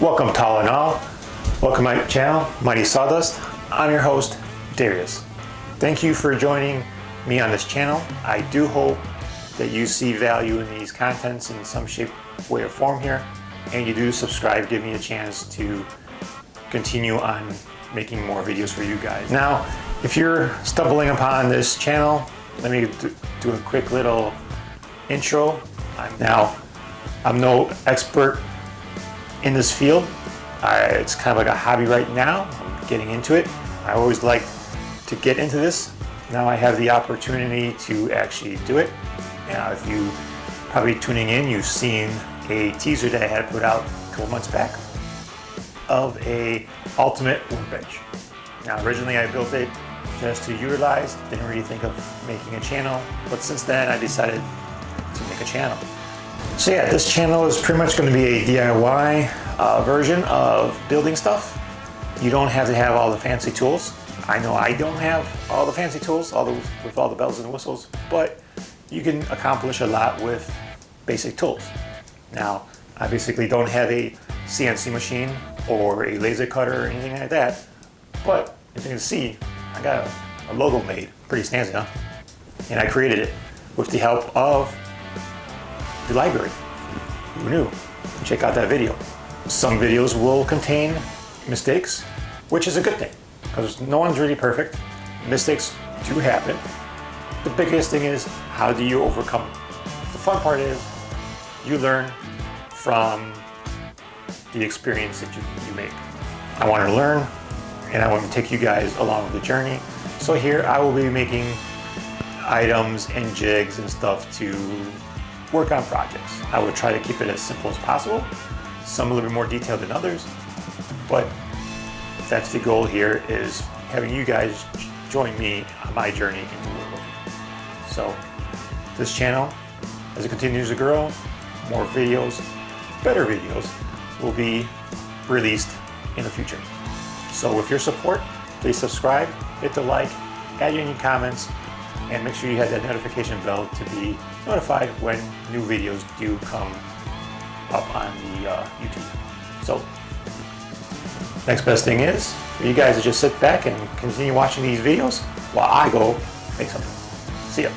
Welcome tall and all. Welcome to my channel, Mighty Sawdust. I'm your host, Dariusz. Thank you for joining me on this channel. I do hope that you see value in these contents in some shape, way, or form here, and you do subscribe, give me a chance to continue on making more videos for you guys. Now, if you're stumbling upon this channel, let me do a quick little intro. I'm no expert in this field. It's kind of like a hobby right now. I'm getting into it. I always like to get into this. Now I have the opportunity to actually do it. Now, if you probably tuning in, you've seen a teaser that I had put out a couple months back of a ultimate workbench. Now, originally I built it just to utilize, didn't really think of making a channel, but since then I decided to make a channel. So yeah, this channel is pretty much going to be a DIY version of building stuff. You don't have to have all the fancy tools. I know I don't have all the fancy tools, with all the bells and whistles, but you can accomplish a lot with basic tools. Now, I basically don't have a CNC machine or a laser cutter or anything like that, but as you can see, I got a logo made. Pretty snazzy, huh? And I created it with the help of the library. Who knew? Check out that video. Some videos will contain mistakes, which is a good thing, because no one's really perfect. Mistakes do happen. The biggest thing is, how do you overcome it? The fun part is, you learn from the experience that you make. I want to learn, and I want to take you guys along the journey. So here I will be making items and jigs and stuff to work on projects. I would try to keep it as simple as possible. Some a little bit more detailed than others, but that's the goal here, is having you guys join me on my journey into woodworking. So this channel, as it continues to grow, more videos, better videos will be released in the future. So with your support, please subscribe, hit the like, add any comments, and make sure you have that notification bell to be notified when new videos do come up on the YouTube. So next best thing is for you guys to just sit back and continue watching these videos while I go make something. See ya.